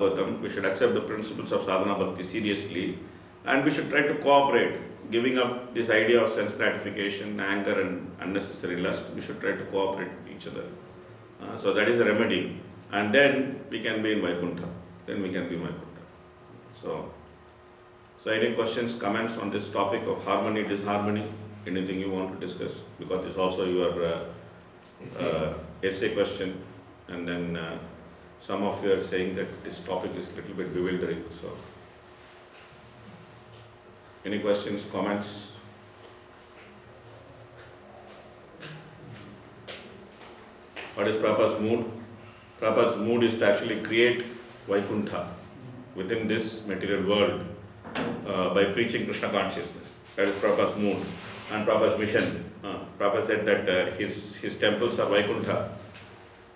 Gautam, we should accept the principles of sadhana bhakti seriously, and we should try to cooperate, giving up this idea of sense gratification, anger, and unnecessary lust. We should try to cooperate with each other. So that is the remedy, and then we can be in Vaikuntha. Then we can be in Vaikuntha. So any questions, comments on this topic of harmony, disharmony? Anything you want to discuss? Because it's also your essay question, and then some of you are saying that this topic is a little bit bewildering. So, any questions, comments? What is Prabhupada's mood? Prabhupada's mood is to actually create Vaikuntha within this material world by preaching Krishna consciousness. That is Prabhupada's mood and Prabhupada's mission. Prabhupada said that his temples are Vaikuntha.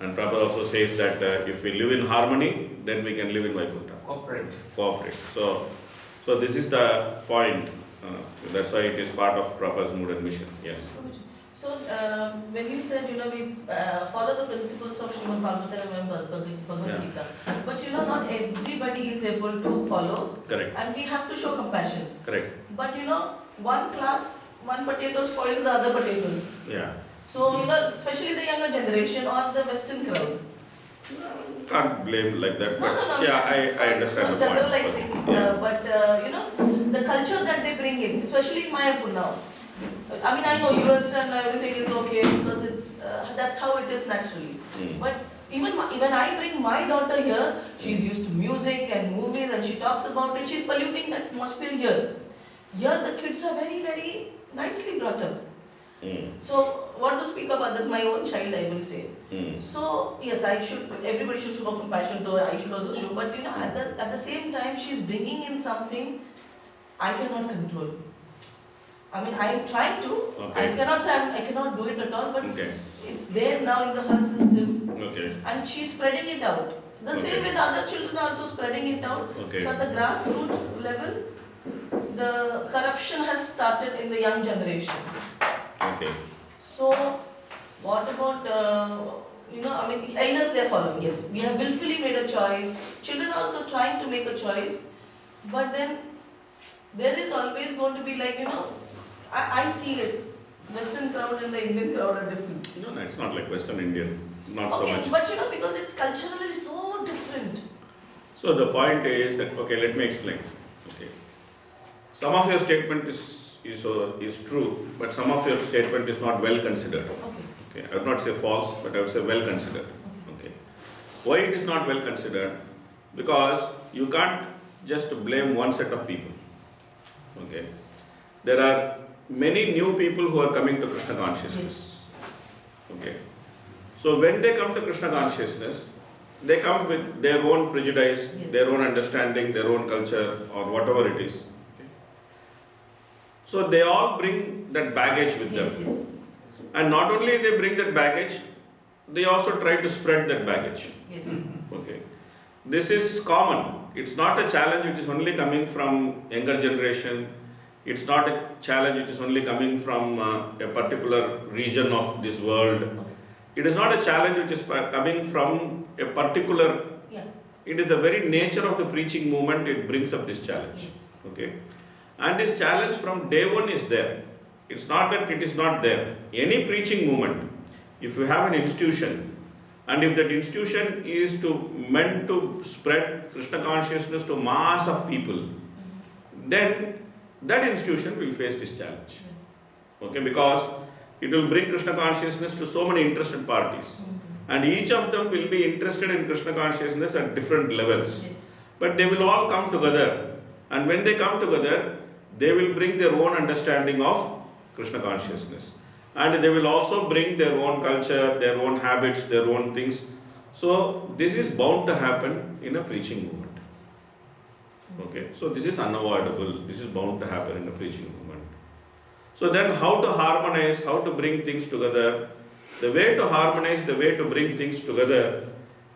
And Prabhupada also says that if we live in harmony, then we can live in Vaikuntha. Cooperate. So this is the point. That's why it is part of Prabhupada's mood and mission. Yes. So when you said, we follow the principles of Srimad Bhagavatam and Bhagavad Gita, but not everybody is able to follow. Correct. And we have to show compassion. Correct. But one class, one potato spoils the other potatoes. Yeah. So, especially the younger generation or the Western crowd. Can't blame like that. But No. yeah, I understand the point. Generalizing. But the culture that they bring in, especially in Mayapur now. I mean, I know US and everything is okay because that's how it is naturally. But even when I bring my daughter here, she's used to music and movies and she talks about it. She's polluting the atmosphere here. Here the kids are very, very nicely brought up. So, what to speak of others, my own child, I will say. So, yes, everybody should show compassion to her, I should also show, but at the same time, she's bringing in something I cannot control. I mean, I'm trying to, Okay. I cannot say I cannot do it at all, but Okay. it's there now in her system, Okay. and she's spreading it out. The same way the other children are also spreading it out. Okay. So, at the grassroots level, the corruption has started in the young generation. Okay. So, what about, elders they are following, yes. We have willfully made a choice. Children are also trying to make a choice. But then, there is always going to be I see it. Western crowd and the Indian crowd are different. No, it's not like Western Indian. Not so Okay, much. but because it's culturally so different. So the point is that, let me explain. Okay. Some of your statement is true, but some of your statement is not well considered. Okay. I would not say false, but I would say well considered. Okay. Why it is not well considered? Because you can't just blame one set of people. Okay. There are many new people who are coming to Krishna consciousness. Okay. So when they come to Krishna consciousness, they come with their own prejudice, their own understanding, their own culture, or whatever it is. Okay. So they all bring that baggage with them. And not only they bring that baggage, they also try to spread that baggage. Yes. Okay. This is common. It's not a challenge which is only coming from younger generation. It's not a challenge which is only coming from a particular region of this world. It is not a challenge which is coming from a particular. It is the very nature of the preaching movement. It brings up this challenge. Okay. And this challenge from day one is there. It's not that it is not there. Any preaching movement, if you have an institution, and if that institution is meant to spread Krishna consciousness to mass of people, then that institution will face this challenge. Okay, because it will bring Krishna consciousness to so many interested parties. And each of them will be interested in Krishna consciousness at different levels. But they will all come together. And when they come together, they will bring their own understanding of Krishna consciousness. And they will also bring their own culture, their own habits, their own things. So this is bound to happen in a preaching movement. Okay, so this is unavoidable. This is bound to happen in a preaching movement. So then how to harmonize, how to bring things together? The way to harmonize, the way to bring things together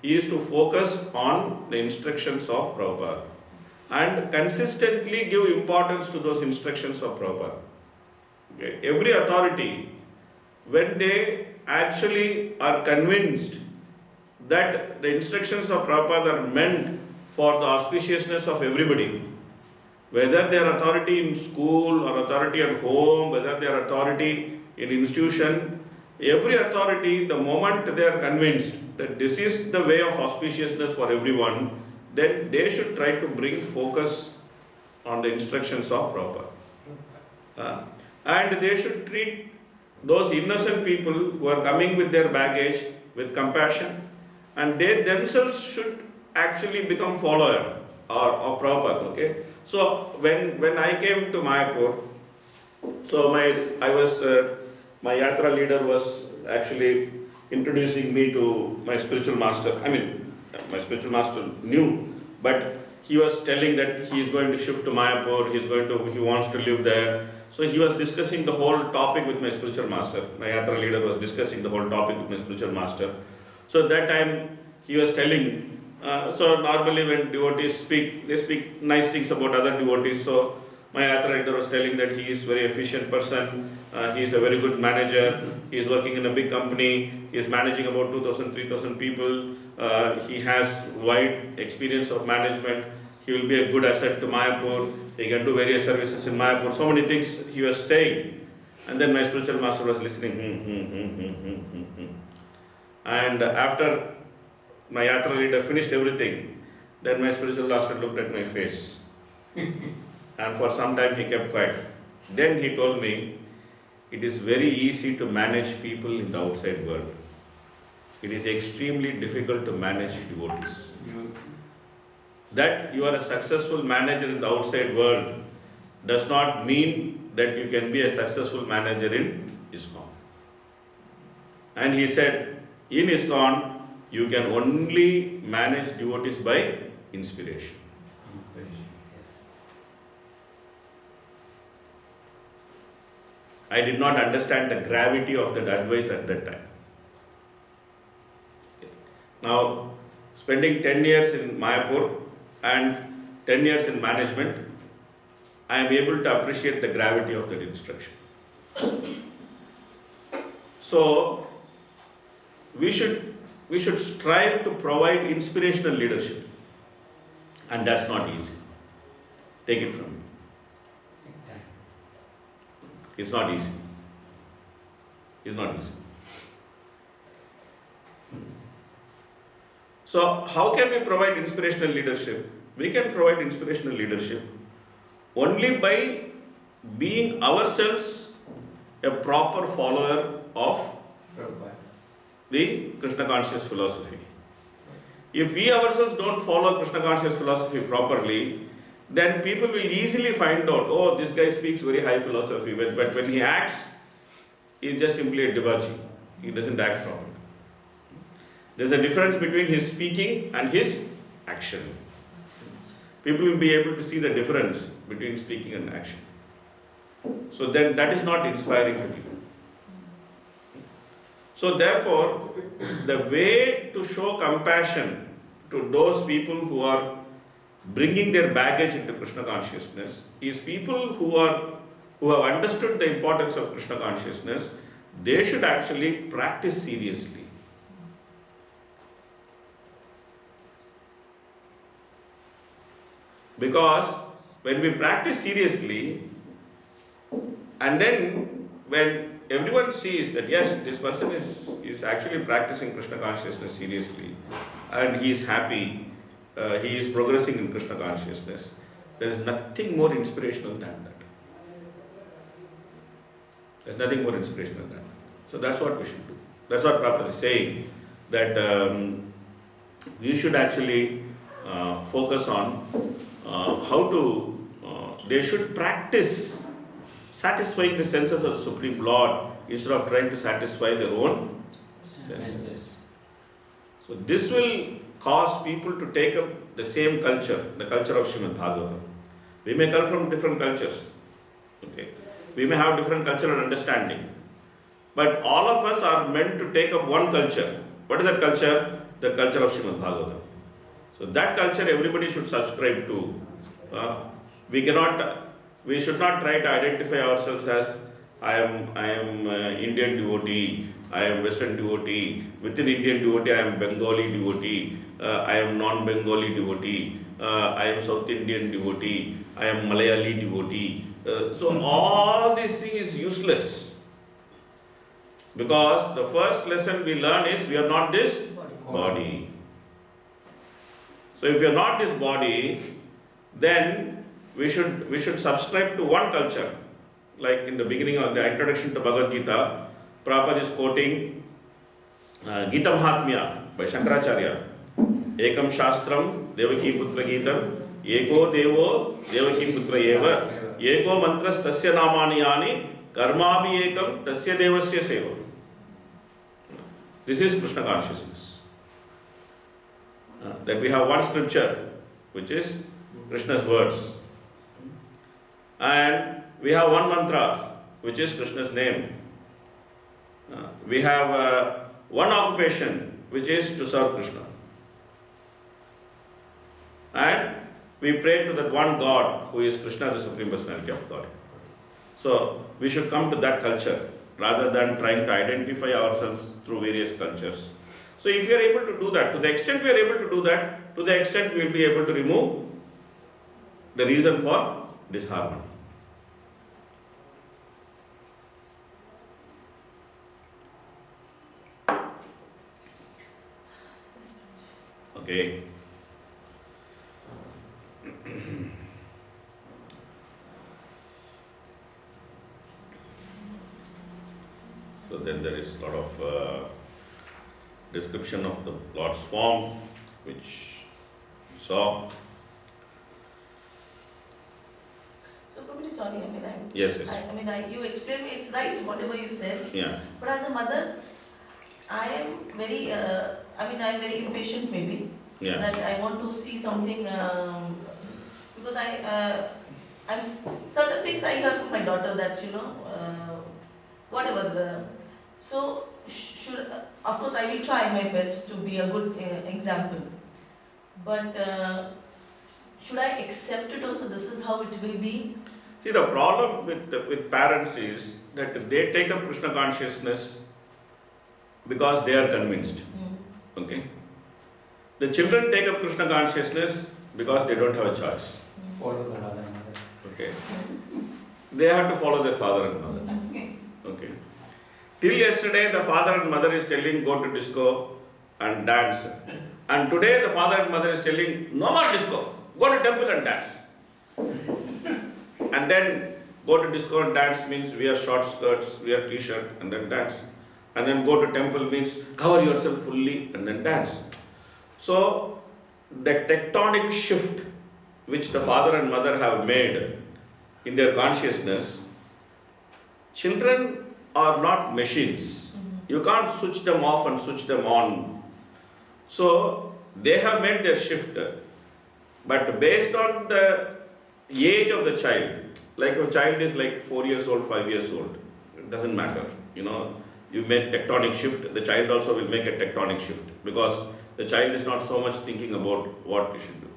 is to focus on the instructions of Prabhupada and consistently give importance to those instructions of Prabhupada. Okay. Every authority, when they actually are convinced that the instructions of Prabhupada are meant for the auspiciousness of everybody. Whether they are authority in school or authority at home, whether they are authority in institution, every authority, the moment they are convinced that this is the way of auspiciousness for everyone, then they should try to bring focus on the instructions of proper. And they should treat those innocent people who are coming with their baggage with compassion, and they themselves should actually become follower or Prabhupada. Okay. So when I came to Mayapur, so my yatra leader was actually introducing me to my spiritual master. I mean, my spiritual master knew, but he was telling that he is going to shift to Mayapur. He wants to live there. So he was discussing the whole topic with my spiritual master. My yatra leader was discussing the whole topic with my spiritual master. So at that time he was telling. So normally when devotees speak, they speak nice things about other devotees. So my yatra leader was telling that he is a very efficient person. He is a very good manager. He is working in a big company. He is managing about 2,000, 3,000 people. He has wide experience of management. He will be a good asset to Mayapur. He can do various services in Mayapur. So many things he was saying. And then my spiritual master was listening. And after my yatra leader finished everything, then my spiritual master looked at my face. And for some time he kept quiet. Then he told me, it is very easy to manage people in the outside world. It is extremely difficult to manage devotees. That you are a successful manager in the outside world does not mean that you can be a successful manager in ISKCON. And he said, in ISKCON, you can only manage devotees by inspiration. I did not understand the gravity of that advice at that time. Now, spending 10 years in Mayapur and 10 years in management, I am able to appreciate the gravity of that instruction. So, we should strive to provide inspirational leadership, and that's not easy. Take it from me. It's not easy. It's not easy. So, how can we provide inspirational leadership? We can provide inspirational leadership only by being ourselves a proper follower of the Krishna conscious philosophy. If we ourselves don't follow Krishna conscious philosophy properly, then people will easily find out, oh, this guy speaks very high philosophy, but when he acts, he's just simply a debauchee. He doesn't act properly. There's a difference between his speaking and his action. People will be able to see the difference between speaking and action. So then that is not inspiring to people. So therefore, the way to show compassion to those people who are bringing their baggage into Krishna consciousness is people who have understood the importance of Krishna consciousness. They should actually practice seriously. Because when we practice seriously, and then when everyone sees that yes, this person is actually practicing Krishna consciousness seriously, and he is happy, he is progressing in Krishna consciousness, there is nothing more inspirational than that. There's nothing more inspirational than that. So that's what we should do. That's what Prabhupada is saying, that we should actually focus on how to, they should practice satisfying the senses of the Supreme Lord instead of trying to satisfy their own senses. So this will cause people to take up the same culture, the culture of Srimad Bhagavatam. We may come from different cultures. Okay? We may have different cultural understanding. But all of us are meant to take up one culture. What is that culture? The culture of Srimad Bhagavatam. So that culture everybody should subscribe to. We should not try to identify ourselves as I am Indian devotee, I am Western devotee. Within Indian devotee, I am Bengali devotee. I am non-Bengali devotee. I am South Indian devotee, I am Malayali devotee. So all these things is useless. Because the first lesson we learn is we are not this body. So if we are not this body, then we should subscribe to one culture. Like in the beginning of the introduction to Bhagavad Gita, Prabhupada is quoting Gita Mahatmya by Shankaracharya. Ekam Shastram Devaki Putra Gitam Eko Devo Devaki Putra Eva Eko Mantras Tasya Namani Yani Karmabhi Ekam Tasya Devasya Seva. This is Krishna consciousness. That we have one scripture which is Krishna's words, and we have one mantra which is Krishna's name. We have one occupation which is to serve Krishna, and we pray to that one God who is Krishna, the Supreme Personality of God. So we should come to that culture rather than trying to identify ourselves through various cultures. So if we are able to do that, to the extent we are able to do that, to the extent we will be able to remove the reason for disharmony. Okay. So then there is a lot of description of the Lord's form, which you saw. So, Prabhuji, sorry, Yes. you explained me, it's right, whatever you said. Yeah. But as a mother, I am very, I'm very impatient maybe. Yeah. That I want to see something, because I'm certain things I hear from my daughter that, whatever. So, should, of course, I will try my best to be a good example. But should I accept it also? This is how it will be? See, the problem with parents is that they take up Krishna consciousness because they are convinced. Okay? The children take up Krishna consciousness because they don't have a choice. Follow the father and mother. Okay? They have to follow their father and mother. Okay? Till yesterday, the father and mother is telling, go to disco and dance. And today, the father and mother is telling, no more disco, go to temple and dance. And then go to disco and dance means wear short skirts, wear t-shirt and then dance. And then go to temple means cover yourself fully and then dance. So, the tectonic shift which the father and mother have made in their consciousness, children are not machines. You can't switch them off and switch them on. So, they have made their shift. But based on the age of the child, like a child is like 4 years old, 5 years old, it doesn't matter. You make tectonic shift, the child also will make a tectonic shift because the child is not so much thinking about what you should do.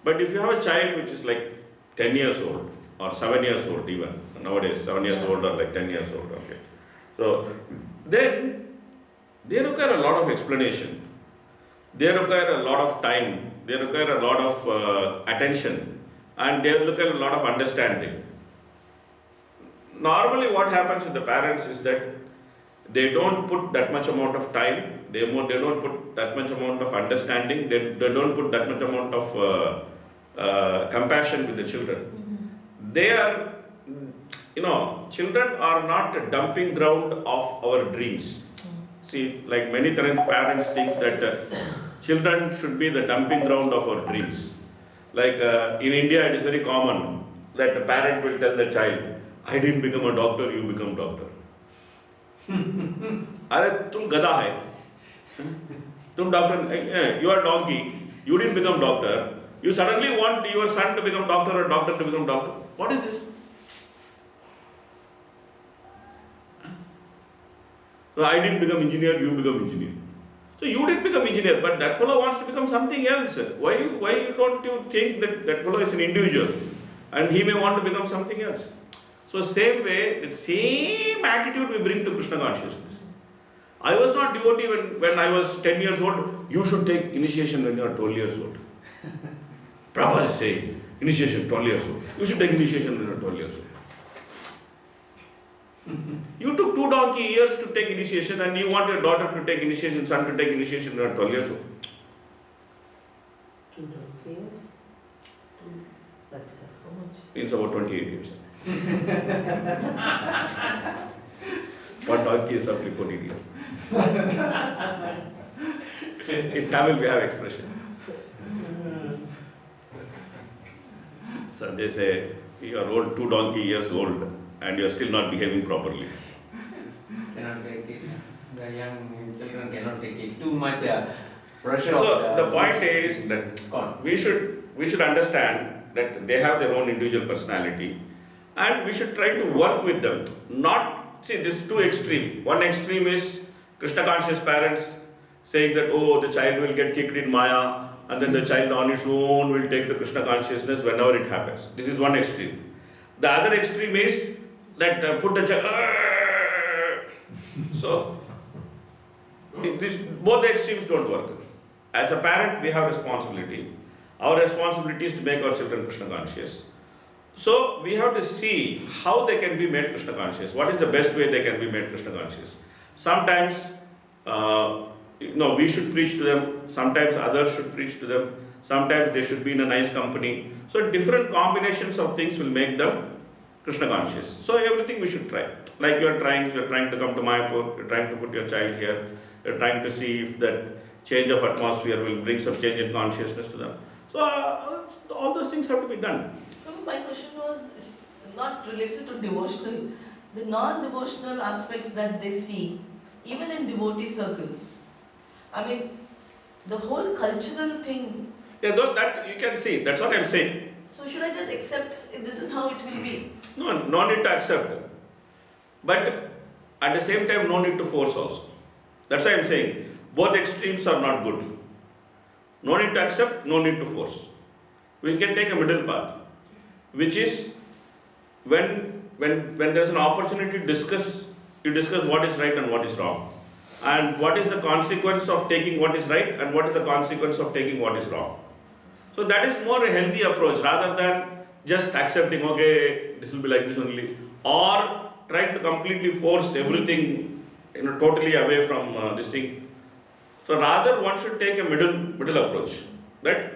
But if you have a child which is like 10 years old or 7 years old even, nowadays 7 years old or like 10 years old, okay. So then they require a lot of explanation. They require a lot of time. They require a lot of attention. And they require a lot of understanding. Normally what happens with the parents is that they don't put that much amount of time, they don't put that much amount of understanding, they don't put that much amount of compassion with the children. They are, children are not a dumping ground of our dreams. See, like many parents think that children should be the dumping ground of our dreams. Like in India, it is very common that the parent will tell the child, I didn't become a doctor, you become doctor. अरे तुम गधा है, तुम doctor, you are donkey, you didn't become doctor, you suddenly want your son to become doctor or doctor to become doctor. What is this? So I didn't become engineer, you become engineer. So you didn't become engineer, but that fellow wants to become something else. Why don't you think that that fellow is an individual and he may want to become something else? So same way, the same attitude we bring to Krishna consciousness. I was not devotee when I was 10 years old. You should take initiation when you are 12 years old. Prabhupada is saying, initiation 12 years old. You should take initiation when you are 12 years old. You took 2 donkey years to take initiation and you want your daughter to take initiation, son to take initiation when you are 12 years old. 2 years? That's so much. Means about 28 years. One donkey is roughly 14 years. In Tamil we have expression. So they say, you are old, 2 donkey years old and you are still not behaving properly. Cannot take it. The young children cannot take it. Too much pressure. So the point is that gone. we should understand that they have their own individual personality and we should try to work with them. Not, see, this is too extreme. One extreme is Krishna conscious parents saying that, oh, the child will get kicked in Maya and then the child on its own will take the Krishna consciousness whenever it happens. This is one extreme. The other extreme is that put the child, so both the extremes don't work. As a parent, we have responsibility. Our responsibility is to make our children Krishna conscious. So we have to see how they can be made Krishna conscious. What is the best way they can be made Krishna conscious? Sometimes, we should preach to them. Sometimes others should preach to them. Sometimes they should be in a nice company. So different combinations of things will make them Krishna conscious. So everything we should try. Like you are trying to come to Mayapur, you are trying to put your child here, you are trying to see if that change of atmosphere will bring some change in consciousness to them. So all those things have to be done. My question was not related to devotional. The non-devotional aspects that they see, even in devotee circles. I mean, the whole cultural thing. Yeah, that you can see. That's what I am saying. So should I just accept this is how it will be? No need to accept. But at the same time, no need to force also. That's why I am saying both extremes are not good. No need to accept, no need to force. We can take a middle path, which is when there is an opportunity to discuss, you discuss what is right and what is wrong. And what is the consequence of taking what is right and what is the consequence of taking what is wrong. So that is more a healthy approach rather than just accepting, okay, this will be like this only, or trying to completely force everything, totally away from this thing. So rather one should take a middle approach, right?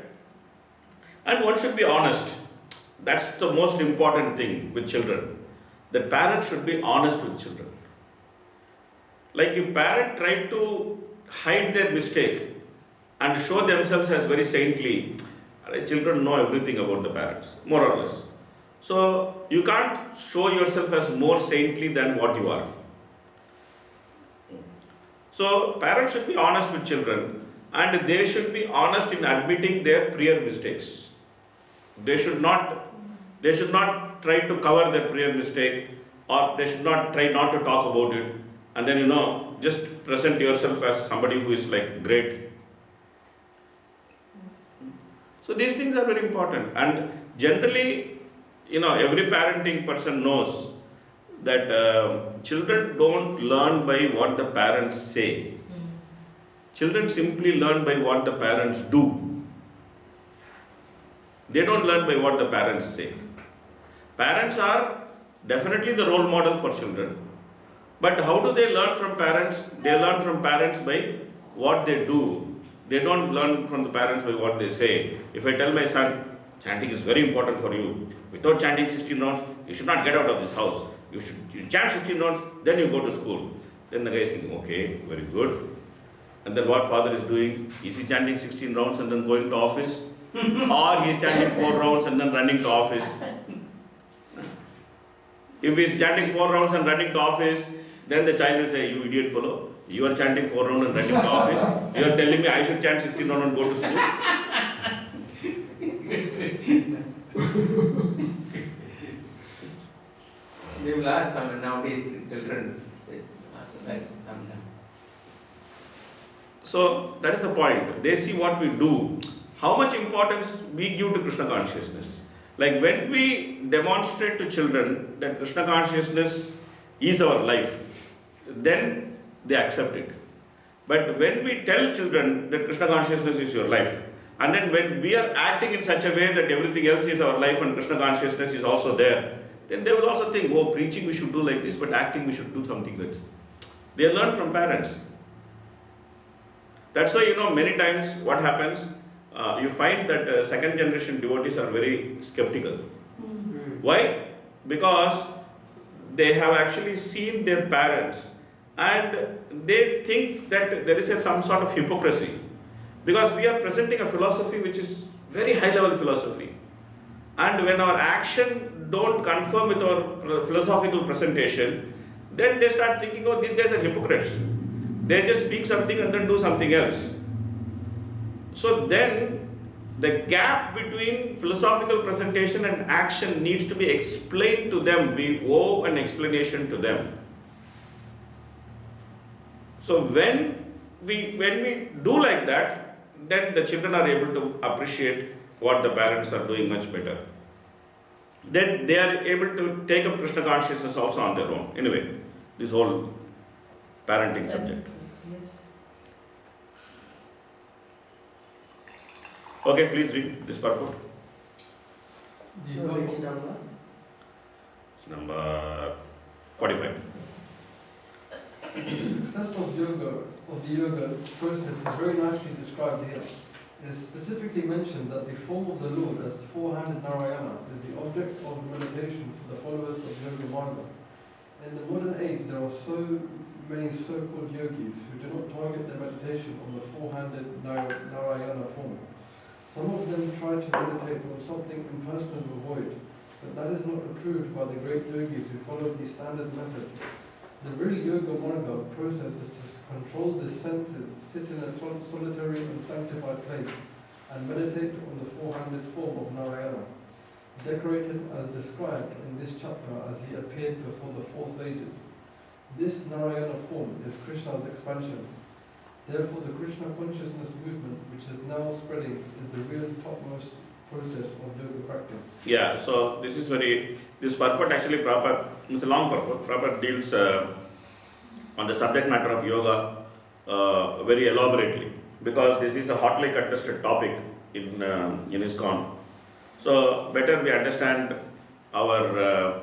And one should be honest. That's the most important thing with children. The parents should be honest with children. Like if parents try to hide their mistake and show themselves as very saintly, children know everything about the parents, more or less. So you can't show yourself as more saintly than what you are. So parents should be honest with children and they should be honest in admitting their prior mistakes. They should not try to cover their prior mistake, or they should not try not to talk about it and then just present yourself as somebody who is like great. So these things are very important, and generally every parenting person knows that children don't learn by what the parents say. Children simply learn by what the parents do. They don't learn by what the parents say. Parents are definitely the role model for children. But how do they learn from parents? They learn from parents by what they do. They don't learn from the parents by what they say. If I tell my son, chanting is very important for you. Without chanting 16 rounds, you should not get out of this house. You chant 16 rounds, then you go to school. Then the guy is thinking, okay, very good. And then what father is doing? Is he chanting 16 rounds and then going to office? Or he is chanting 4 rounds and then running to office? If he is chanting 4 rounds and running to office, then the child will say, you idiot fellow, you are chanting 4 rounds and running to office. You are telling me I should chant 16 rounds and go to school. They will ask some nowadays children. So that is the point. They see what we do, how much importance we give to Krishna consciousness. Like when we demonstrate to children that Krishna consciousness is our life, then they accept it. But when we tell children that Krishna consciousness is your life, And then when we are acting in such a way that everything else is our life and Krishna consciousness is also there, then they will also think, oh, preaching we should do like this, but acting we should do something else. They learn from parents. That's why, many times what happens, you find that second generation devotees are very skeptical. Why? Because they have actually seen their parents and they think that there is some sort of hypocrisy. Because we are presenting a philosophy which is very high level philosophy. And when our action don't conform with our philosophical presentation, then they start thinking, oh, these guys are hypocrites. They just speak something and then do something else. So then the gap between philosophical presentation and action needs to be explained to them. We owe an explanation to them. So when we do like that, then the children are able to appreciate what the parents are doing much better. Then they are able to take up Krishna consciousness also on their own. Anyway, this whole parenting subject. Yes. Okay, please read this purport. Which number? It's number 45. The success of the yoga process is very nicely described here. It is specifically mentioned that the form of the Lord as four-handed Narayana is the object of meditation for the followers of Yoga Marga. In the modern age, there are so many so-called yogis who do not target their meditation on the four-handed Narayana form. Some of them try to meditate on something impersonal or void, but that is not approved by the great yogis who follow the standard method. The real Yoga Marga process is to control the senses, sit in a solitary and sanctified place, and meditate on the four-handed form of Narayana, decorated as described in this chapter as he appeared before the four sages. This Narayana form is Krishna's expansion. Therefore, the Krishna consciousness movement, which is now spreading, is the real topmost process of yoga practice. Yeah, so this purport actually proper, it's a long purport, proper deals on the subject matter of yoga very elaborately, because this is a hotly contested topic in ISKCON. So better we understand our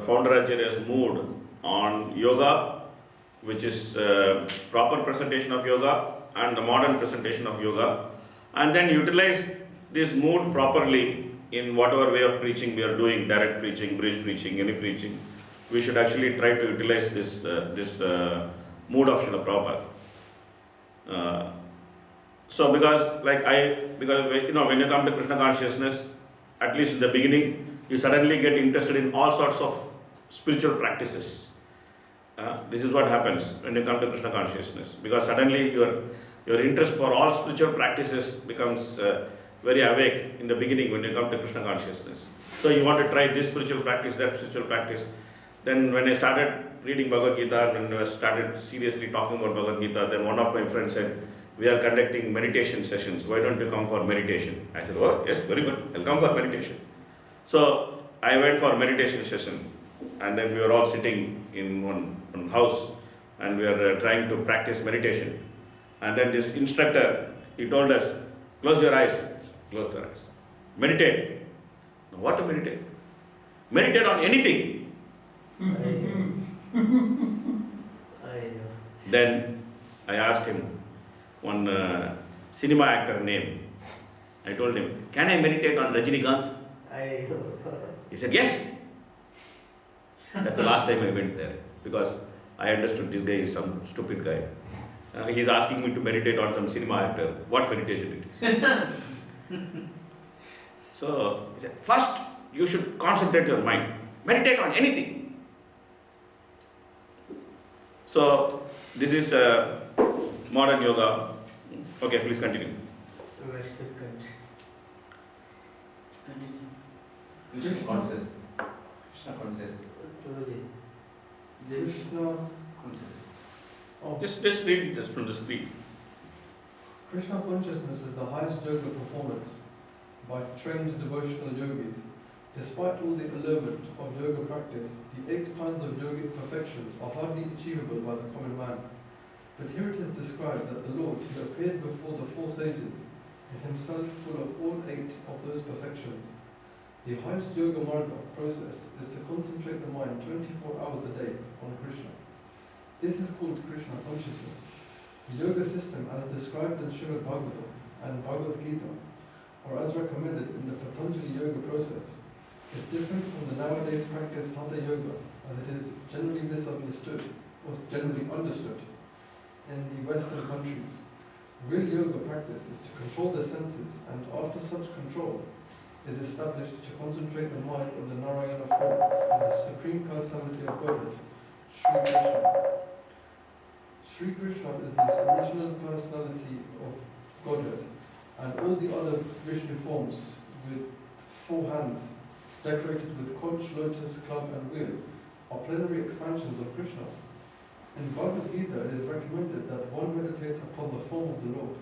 founder Acharya's mood on yoga, which is proper presentation of yoga and the modern presentation of yoga, and then utilize this mood properly in whatever way of preaching we are doing, direct preaching, bridge preaching, any preaching. We should actually try to utilize this mood of Srila Prabhupada. So because when you come to Krishna consciousness, at least in the beginning, you suddenly get interested in all sorts of spiritual practices. This is what happens when you come to Krishna consciousness, because suddenly your interest for all spiritual practices becomes very awake in the beginning when you come to Krishna consciousness. So you want to try this spiritual practice, that spiritual practice. Then when I started reading Bhagavad Gita and I started seriously talking about Bhagavad Gita, then one of my friends said, we are conducting meditation sessions, why don't you come for meditation? I said, oh yes, very good, I'll come for meditation. So I went for a meditation session, and then we were all sitting in one house and we were trying to practice meditation. And then this instructor, he told us, close your eyes. Close your eyes. Meditate. Now what to meditate? Meditate on anything. Then I asked him one cinema actor name. I told him, can I meditate on Rajinikanth? He said, yes. That's the last time I went there, because I understood this guy is some stupid guy. He's asking me to meditate on some cinema actor. What meditation it is? So he said, first you should concentrate your mind. Meditate on anything. So this is modern yoga. Okay, please continue. Krishna conscious. Krishna conscious. Krishna, Just read this from the screen. Krishna consciousness is the highest yoga performance by trained devotional yogis. Despite all the allurement of yoga practice, the 8 kinds of yogic perfections are hardly achievable by the common man. But here it is described that the Lord, who appeared before the 4 sages, is himself full of all 8 of those perfections. The highest yoga marga process is to concentrate the mind 24 hours a day on Krishna. This is called Krishna consciousness. The yoga system as described in Srimad Bhagavatam and Bhagavad Gita, or as recommended in the Patanjali yoga process, is different from the nowadays practiced Hatha yoga, as it is generally misunderstood or generally understood in the Western countries. Real yoga practice is to control the senses, and after such control is established to concentrate the mind on the Narayana form and the Supreme Personality of Godhead, Sri Krishna. Sri Krishna is the original personality of Godhead, and all the other Vishnu forms with 4 hands, decorated with conch, lotus, club and wheel, are plenary expansions of Krishna. In Bhagavad Gita, it is recommended that one meditate upon the form of the Lord.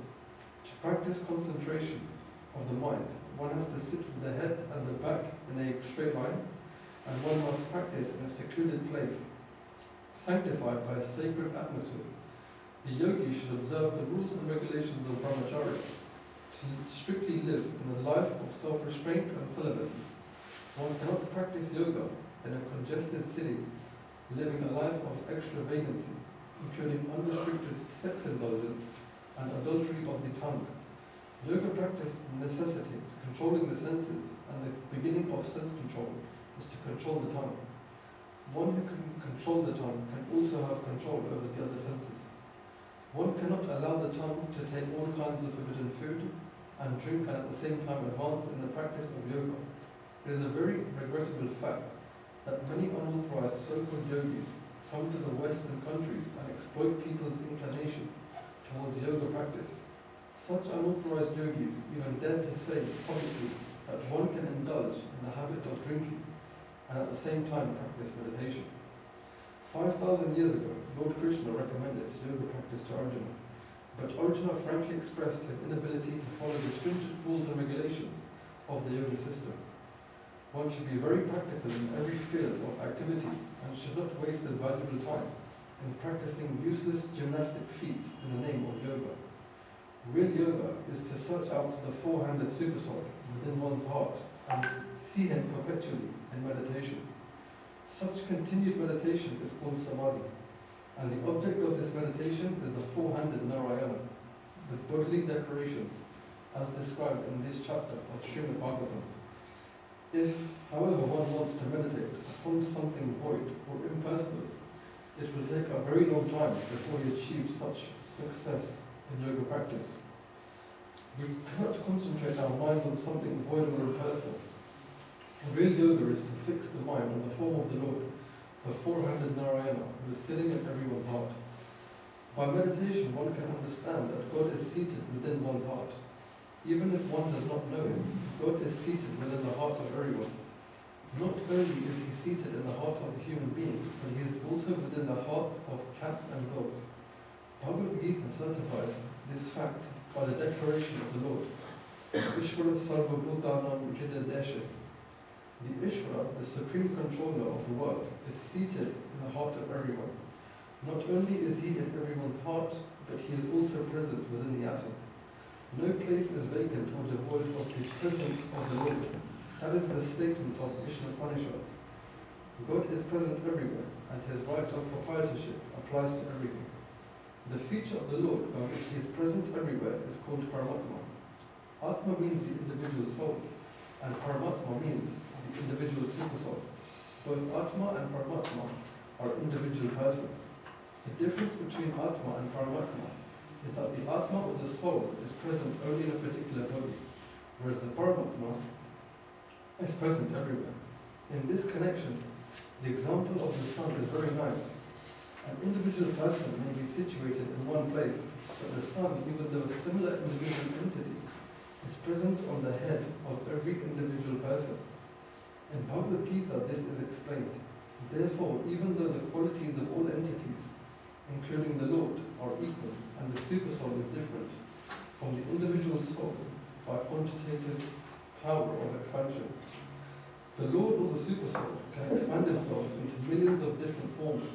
To practice concentration of the mind, one has to sit with the head and the back in a straight line, and one must practice in a secluded place, sanctified by a sacred atmosphere. The yogi should observe the rules and regulations of brahmacharya, to strictly live in a life of self-restraint and celibacy. One cannot practice yoga in a congested city, living a life of extravagancy, including unrestricted sex indulgence and adultery of the tongue. Yoga practice necessitates controlling the senses, and the beginning of sense control is to control the tongue. One who can control the tongue can also have control over the other senses. One cannot allow the tongue to take all kinds of forbidden food and drink and at the same time advance in the practice of yoga. It is a very regrettable fact that many unauthorized so-called yogis come to the Western countries and exploit people's inclination towards yoga practice. Such unauthorized yogis even dare to say publicly that one can indulge in the habit of drinking and at the same time practice meditation. 5,000 years ago, Lord Krishna recommended yoga practice to Arjuna, but Arjuna frankly expressed his inability to follow the stringent rules and regulations of the yoga system. One should be very practical in every field of activities and should not waste his valuable time in practicing useless gymnastic feats in the name of yoga. Real yoga is to search out the 4-handed super soul within one's heart and see him perpetually in meditation. Such continued meditation is called samadhi, and the object of this meditation is the 4-handed Narayana, with bodily decorations, as described in this chapter of Srimad Bhagavatam. If, however, one wants to meditate upon something void or impersonal, it will take a very long time before he achieves such success in yoga practice. We cannot concentrate our mind on something void or impersonal. Real yoga is to fix the mind on the form of the Lord, the 4-handed Narayana, who is sitting in everyone's heart. By meditation, one can understand that God is seated within one's heart. Even if one does not know him, God is seated within the heart of everyone. Not only is he seated in the heart of the human being, but he is also within the hearts of cats and dogs. Bhagavad Gita certifies this fact by the declaration of the Lord, Ishvara Sarvabhutanam Hridayadesha. The Ishvara, the supreme controller of the world, is seated in the heart of everyone. Not only is he in everyone's heart, but he is also present within the atom. No place is vacant or devoid of the presence of the Lord. That is the statement of Vishnu Upanishad. God is present everywhere, and his right of proprietorship applies to everything. The feature of the Lord by which he is present everywhere is called Paramatma. Atma means the individual soul, and Paramatma means the individual supersoul. Both Atma and Paramatma are individual persons. The difference between Atma and Paramatma is that the Atma or the soul is present only in a particular body, whereas the Paramatma is present everywhere. In this connection, the example of the sun is very nice. An individual person may be situated in one place, but the sun, even though a similar individual entity, is present on the head of every individual person. In Bhagavad Gita, this is explained. Therefore, even though the qualities of all entities, including the Lord, are equal, and the supersoul is different from the individual soul by quantitative power of expansion, the Lord or the supersoul can expand itself into millions of different forms